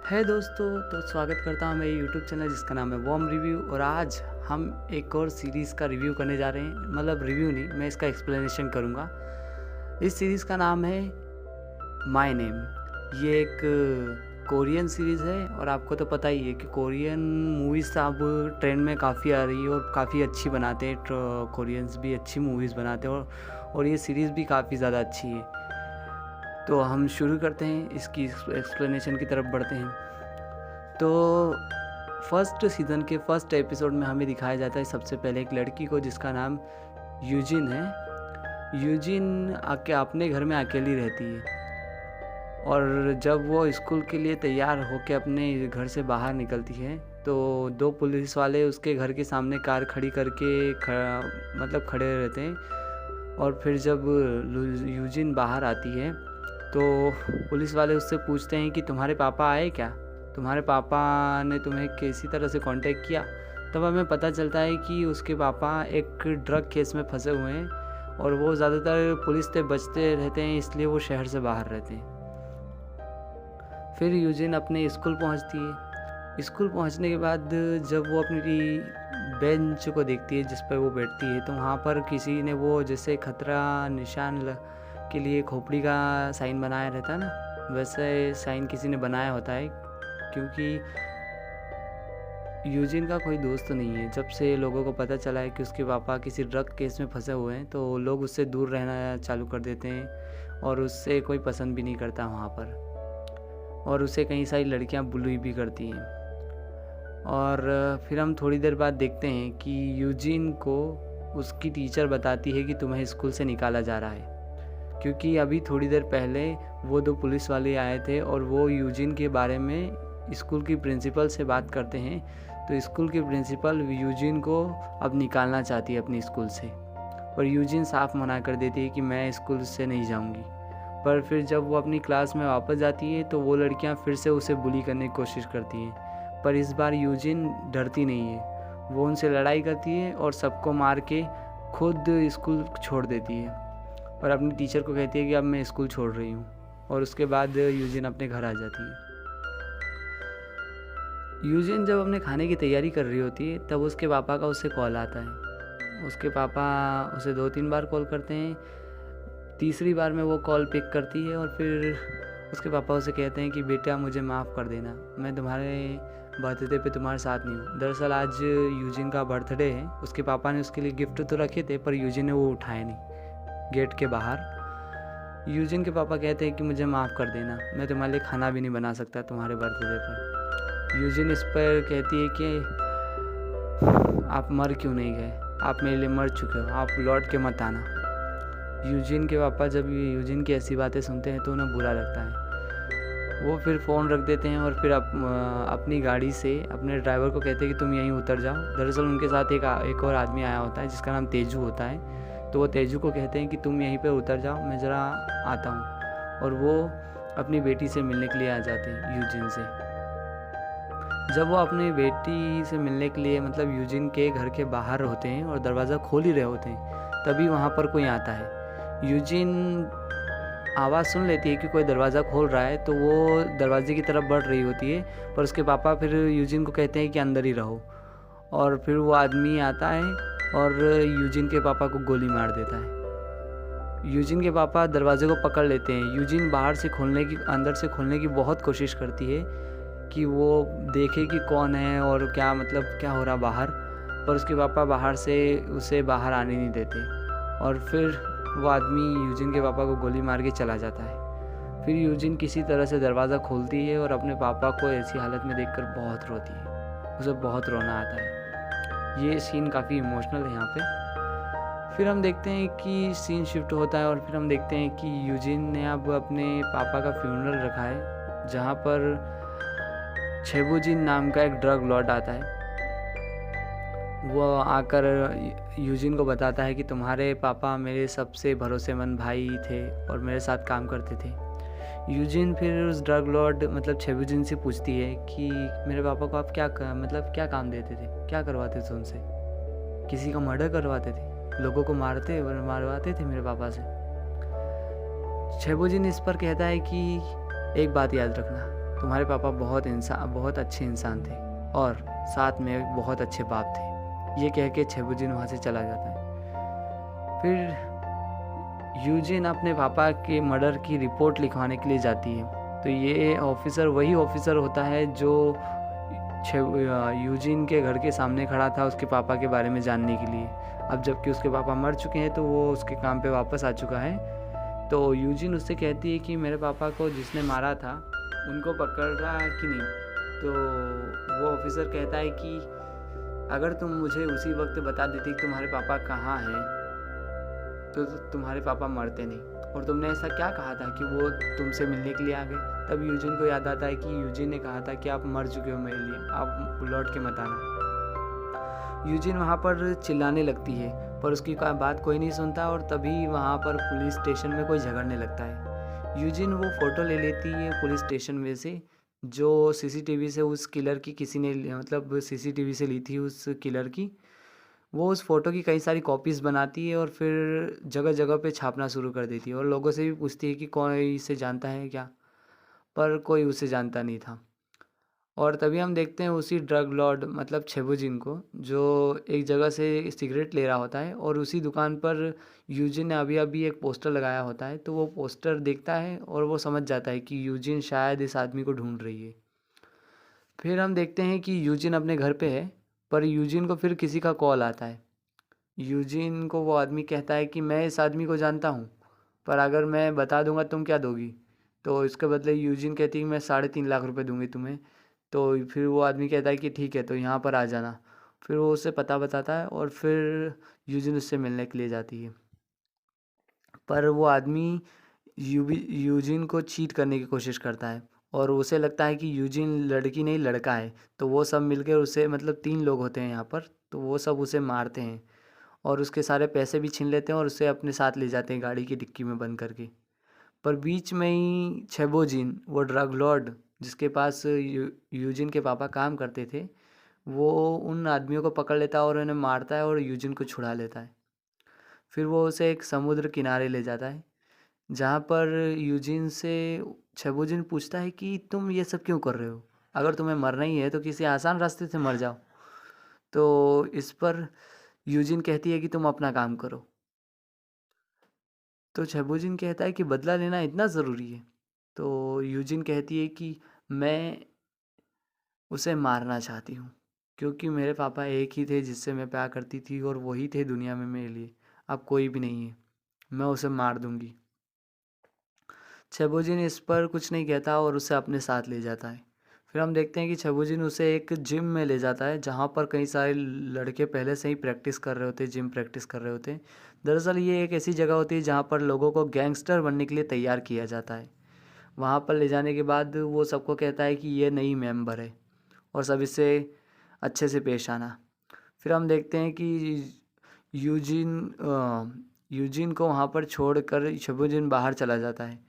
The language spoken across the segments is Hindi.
है दोस्तों, तो स्वागत करता हूँ मेरे यूट्यूब चैनल जिसका नाम है वॉर्म रिव्यू। और आज हम एक और सीरीज़ का रिव्यू करने जा रहे हैं। मतलब रिव्यू नहीं, मैं इसका एक्सप्लेनेशन करूँगा। इस सीरीज़ का नाम है माय नेम। ये एक कोरियन सीरीज़ है और आपको तो पता ही है कि कोरियन मूवीज़ अब ट्रेंड में काफ़ी आ रही है और काफ़ी अच्छी बनाते हैं। कोरियंस भी अच्छी मूवीज़ बनाते हैं और ये सीरीज़ भी काफ़ी ज़्यादा अच्छी है। तो हम शुरू करते हैं, इसकी एक्सप्लेनेशन की तरफ बढ़ते हैं। तो फर्स्ट सीज़न के फर्स्ट एपिसोड में हमें दिखाया जाता है सबसे पहले एक लड़की को जिसका नाम यूजिन है। यूजिन अपने घर में अकेली रहती है और जब वो स्कूल के लिए तैयार होकर अपने घर से बाहर निकलती है तो दो पुलिस वाले उसके घर के सामने कार खड़ी करके खड़े रहते हैं। और फिर जब यूजिन बाहर आती है तो पुलिस वाले उससे पूछते हैं कि तुम्हारे पापा आए क्या, तुम्हारे पापा ने तुम्हें किसी तरह से कांटेक्ट किया। तब हमें पता चलता है कि उसके पापा एक ड्रग केस में फंसे हुए हैं और वो ज़्यादातर पुलिस से बचते रहते हैं, इसलिए वो शहर से बाहर रहते हैं। फिर यूजिन अपने स्कूल पहुंचती है। स्कूल पहुंचने के बाद जब वो अपनी बेंच को देखती है जिस पर वो बैठती है तो वहाँ पर किसी ने वो जैसे खतरा निशान के लिए खोपड़ी का साइन बनाया रहता है ना, वैसे साइन किसी ने बनाया होता है। क्योंकि यूजिन का कोई दोस्त नहीं है। जब से लोगों को पता चला है कि उसके पापा किसी ड्रग केस में फंसे हुए हैं तो लोग उससे दूर रहना चालू कर देते हैं और उससे कोई पसंद भी नहीं करता वहाँ पर। और उसे कई सारी लड़कियाँ बुली भी करती हैं। और फिर हम थोड़ी देर बाद देखते हैं कि यूजिन को उसकी टीचर बताती है कि तुम्हें स्कूल से निकाला जा रहा है। क्योंकि अभी थोड़ी देर पहले वो दो पुलिस वाले आए थे और वो यूजिन के बारे में स्कूल की प्रिंसिपल से बात करते हैं। तो स्कूल की प्रिंसिपल यूजिन को अब निकालना चाहती है अपनी स्कूल से, पर यूजिन साफ मना कर देती है कि मैं स्कूल से नहीं जाऊंगी। पर फिर जब वो अपनी क्लास में वापस जाती है तो वो लड़कियां फिर से उसे बुली करने की कोशिश करती हैं। पर इस बार यूजिन डरती नहीं है, वो उनसे लड़ाई करती है और सबको मार के खुद स्कूल छोड़ देती है और अपनी टीचर को कहती है कि अब मैं स्कूल छोड़ रही हूँ। और उसके बाद यूजिन अपने घर आ जाती है। यूजिन जब अपने खाने की तैयारी कर रही होती है तब उसके पापा का उससे कॉल आता है। उसके पापा उसे 2-3 बार कॉल करते हैं। तीसरी बार में वो कॉल पिक करती है और फिर उसके पापा उसे कहते हैं कि बेटा मुझे माफ़ कर देना, मैं तुम्हारे बर्थडे पे तुम्हारे साथ नहीं हूँ। दरअसल आज यूजिन का बर्थडे है। उसके पापा ने उसके लिए गिफ्ट तो रखे थे पर यूजिन ने वो उठाए नहीं। गेट के बाहर यूजिन के पापा कहते हैं कि मुझे माफ़ कर देना, मैं तुम्हारे लिए खाना भी नहीं बना सकता तुम्हारे बर्थडे पर। यूजिन इस पर कहती है कि आप मर क्यों नहीं गए, आप मेरे लिए मर चुके हो, आप लौट के मत आना। यूजिन के पापा जब यूजिन की ऐसी बातें सुनते हैं तो उन्हें बुरा लगता है। वो फिर फ़ोन रख देते हैं और फिर अपनी गाड़ी से अपने ड्राइवर को कहते हैं कि तुम यहीं उतर जाओ। दरअसल उनके साथ एक और आदमी आया होता है जिसका नाम तेजू होता है। तो वो तेजू को कहते हैं कि तुम यहीं पे उतर जाओ, मैं ज़रा आता हूँ। और वो अपनी बेटी से मिलने के लिए आ जाते हैं यूजिन से। जब वो अपनी बेटी से मिलने के लिए मतलब यूजिन के घर के बाहर होते हैं और दरवाज़ा खोल ही रहे होते हैं तभी वहाँ पर कोई आता है। यूजिन आवाज़ सुन लेती है कि कोई दरवाज़ा खोल रहा है तो वो दरवाजे की तरफ बढ़ रही होती है, पर उसके पापा फिर यूजिन को कहते हैं कि अंदर ही रहो। और फिर वो आदमी आता है और यूजिन के पापा को गोली मार देता है। यूजिन के पापा दरवाजे को पकड़ लेते हैं। यूजिन अंदर से खोलने की बहुत कोशिश करती है कि वो देखे कि कौन है और क्या हो रहा बाहर, पर उसके पापा बाहर से उसे बाहर आने नहीं देते। और फिर वो आदमी यूजिन के पापा को गोली मार के चला जाता है। फिर यूजिन किसी तरह से दरवाज़ा खोलती है और अपने पापा को ऐसी हालत में देखकर बहुत रोती है। उसे बहुत रोना आता है। ये सीन काफ़ी इमोशनल है यहाँ पे। फिर हम देखते हैं कि सीन शिफ्ट होता है और फिर हम देखते हैं कि यूजिन ने अब अपने पापा का फ्यूनरल रखा है जहाँ पर छेबुजिन नाम का एक ड्रग लॉर्ड आता है। वो आकर यूजिन को बताता है कि तुम्हारे पापा मेरे सबसे भरोसेमंद भाई थे और मेरे साथ काम करते थे। यूजिन फिर उस ड्रग लॉर्ड छेबुजिन से पूछती है कि मेरे पापा को आप क्या काम देते थे, क्या करवाते थे उनसे? किसी का मर्डर करवाते थे, लोगों को मारवाते थे मेरे पापा से। छेबुजिन इस पर कहता है कि एक बात याद रखना, तुम्हारे पापा बहुत अच्छे इंसान थे और साथ में एक बहुत अच्छे बाप थे। ये कह के छेबुजिन वहाँ से चला जाता है। फिर यूजिन अपने पापा के मर्डर की रिपोर्ट लिखवाने के लिए जाती है। तो ये ऑफिसर वही ऑफिसर होता है जो यूजिन के घर के सामने खड़ा था उसके पापा के बारे में जानने के लिए। अब जबकि उसके पापा मर चुके हैं तो वो उसके काम पे वापस आ चुका है। तो यूजिन उससे कहती है कि मेरे पापा को जिसने मारा था उनको पकड़ा कि नहीं। तो वो ऑफिसर कहता है कि अगर तुम मुझे उसी वक्त बता देती कि तुम्हारे पापा कहाँ हैं तो तुम्हारे पापा मरते नहीं। और तुमने ऐसा क्या कहा था कि वो तुमसे मिलने के लिए आ गए। तब यूजिन को याद आता है कि यूजिन ने कहा था कि आप मर चुके हो मेरे लिए, आप लौट के मत आना। यूजिन वहाँ पर चिल्लाने लगती है पर उसकी बात कोई नहीं सुनता और तभी वहाँ पर पुलिस स्टेशन में कोई झगड़ने लगता है। यूजिन वो फ़ोटो ले लेती है पुलिस स्टेशन में से जो सीसीटीवी से उस किलर की किसी ने मतलब सीसीटीवी से ली थी उस किलर की। वो उस फ़ोटो की कई सारी कॉपीज़ बनाती है और फिर जगह जगह पे छापना शुरू कर देती है और लोगों से भी पूछती है कि कोई इसे जानता है क्या, पर कोई उसे जानता नहीं था। और तभी हम देखते हैं उसी ड्रग लॉर्ड मतलब छेबुजिन को जो एक जगह से सिगरेट ले रहा होता है और उसी दुकान पर यूजिन ने अभी अभी एक पोस्टर लगाया होता है। तो वो पोस्टर देखता है और वो समझ जाता है कि यूजिन शायद इस आदमी को ढूंढ रही है। फिर हम देखते हैं कि यूजिन अपने घर पे है पर यूजिन को फिर किसी का कॉल आता है। यूजिन को वो आदमी कहता है कि मैं इस आदमी को जानता हूँ पर अगर मैं बता दूंगा तुम क्या दोगी। तो इसके बदले यूजिन कहती है कि मैं 3.5 लाख रुपए दूंगी तुम्हें। तो फिर वो आदमी कहता है कि ठीक है तो यहाँ पर आ जाना। फिर वो उसे पता बताता है और फिर यूजिन उससे मिलने के लिए जाती है। पर वो आदमी यूजिन को चीट करने की कोशिश करता है और उसे लगता है कि यूजिन लड़की नहीं लड़का है। तो वो सब मिलकर उसे मतलब 3 लोग होते हैं यहाँ पर, तो वो सब उसे मारते हैं और उसके सारे पैसे भी छीन लेते हैं और उसे अपने साथ ले जाते हैं गाड़ी की डिक्की में बंद करके। पर बीच में ही छेबोजिन वो ड्रग लॉर्ड जिसके पास यूजिन के पापा काम करते थे वो उन आदमियों को पकड़ लेता है और उन्हें मारता है और यूजिन को छुड़ा लेता है। फिर वो उसे एक समुद्र किनारे ले जाता है जहाँ पर यूजिन से छेबोजिन पूछता है कि तुम ये सब क्यों कर रहे हो, अगर तुम्हें मरना ही है तो किसी आसान रास्ते से मर जाओ। तो इस पर यूजिन कहती है कि तुम अपना काम करो। तो छेबुजिन कहता है कि बदला लेना इतना ज़रूरी है। तो यूजिन कहती है कि मैं उसे मारना चाहती हूँ क्योंकि मेरे पापा एक ही थे जिससे मैं प्यार करती थी और वही थे दुनिया में मेरे लिए, अब कोई भी नहीं है, मैं उसे मार दूँगी। छेबुजिन इस पर कुछ नहीं कहता और उसे अपने साथ ले जाता है। फिर हम देखते हैं कि छेबुजिन उसे एक जिम में ले जाता है जहाँ पर कई सारे लड़के पहले से ही प्रैक्टिस कर रहे होते हैं, जिम प्रैक्टिस कर रहे होते हैं। दरअसल ये एक ऐसी जगह होती है जहाँ पर लोगों को गैंगस्टर बनने के लिए तैयार किया जाता है। वहाँ पर ले जाने के बाद वो सबको कहता है कि ये नई मेंबर है और सब इससे अच्छे से पेश आना। फिर हम देखते हैं कि यूजिन को वहाँ पर छोड़कर छेबुजिन बाहर चला जाता है।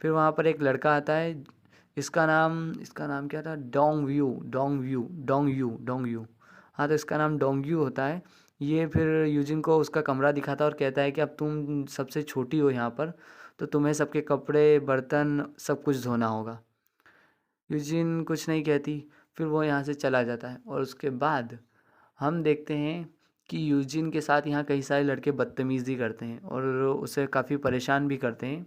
फिर वहाँ पर एक लड़का आता है इसका नाम क्या था, डोंग यू। हाँ, तो इसका नाम डोंग यू होता है। ये फिर यूजिन को उसका कमरा दिखाता है और कहता है कि अब तुम सबसे छोटी हो यहाँ पर तो तुम्हें सबके कपड़े बर्तन सब कुछ धोना होगा। यूजिन कुछ नहीं कहती, फिर वो यहाँ से चला जाता है और उसके बाद हम देखते हैं कि यूजिन के साथ यहाँ कई सारे लड़के बदतमीज़ी करते हैं और उसे काफ़ी परेशान भी करते हैं।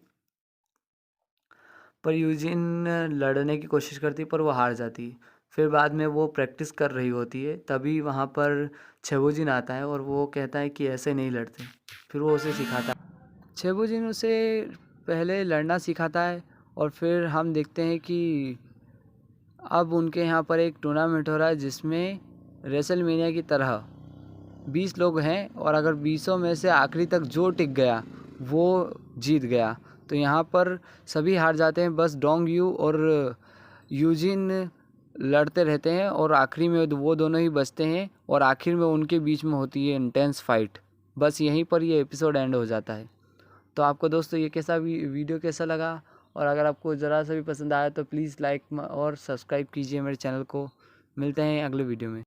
पर यूजिन लड़ने की कोशिश करती है पर वो हार जाती है। फिर बाद में वो प्रैक्टिस कर रही होती है तभी वहाँ पर छेबुजिन आता है और वो कहता है कि ऐसे नहीं लड़ते। फिर वो उसे सिखाता है, छेबुजिन उसे पहले लड़ना सिखाता है और फिर हम देखते हैं कि अब उनके यहाँ पर एक टूर्नामेंट हो रहा है जिसमें रेसलमेनिया की तरह 20 लोग हैं और अगर 20 में से आखिरी तक जो टिक गया वो जीत गया। तो यहाँ पर सभी हार जाते हैं, बस डोंग यू और यूजिन लड़ते रहते हैं और आखिरी में वो दोनों ही बचते हैं और आखिर में उनके बीच में होती है इंटेंस फाइट। बस यहीं पर ये एपिसोड एंड हो जाता है। तो आपको दोस्तों ये वीडियो कैसा लगा, और अगर आपको ज़रा सा भी पसंद आया तो प्लीज़ लाइक और सब्सक्राइब कीजिए मेरे चैनल को। मिलते हैं अगले वीडियो में।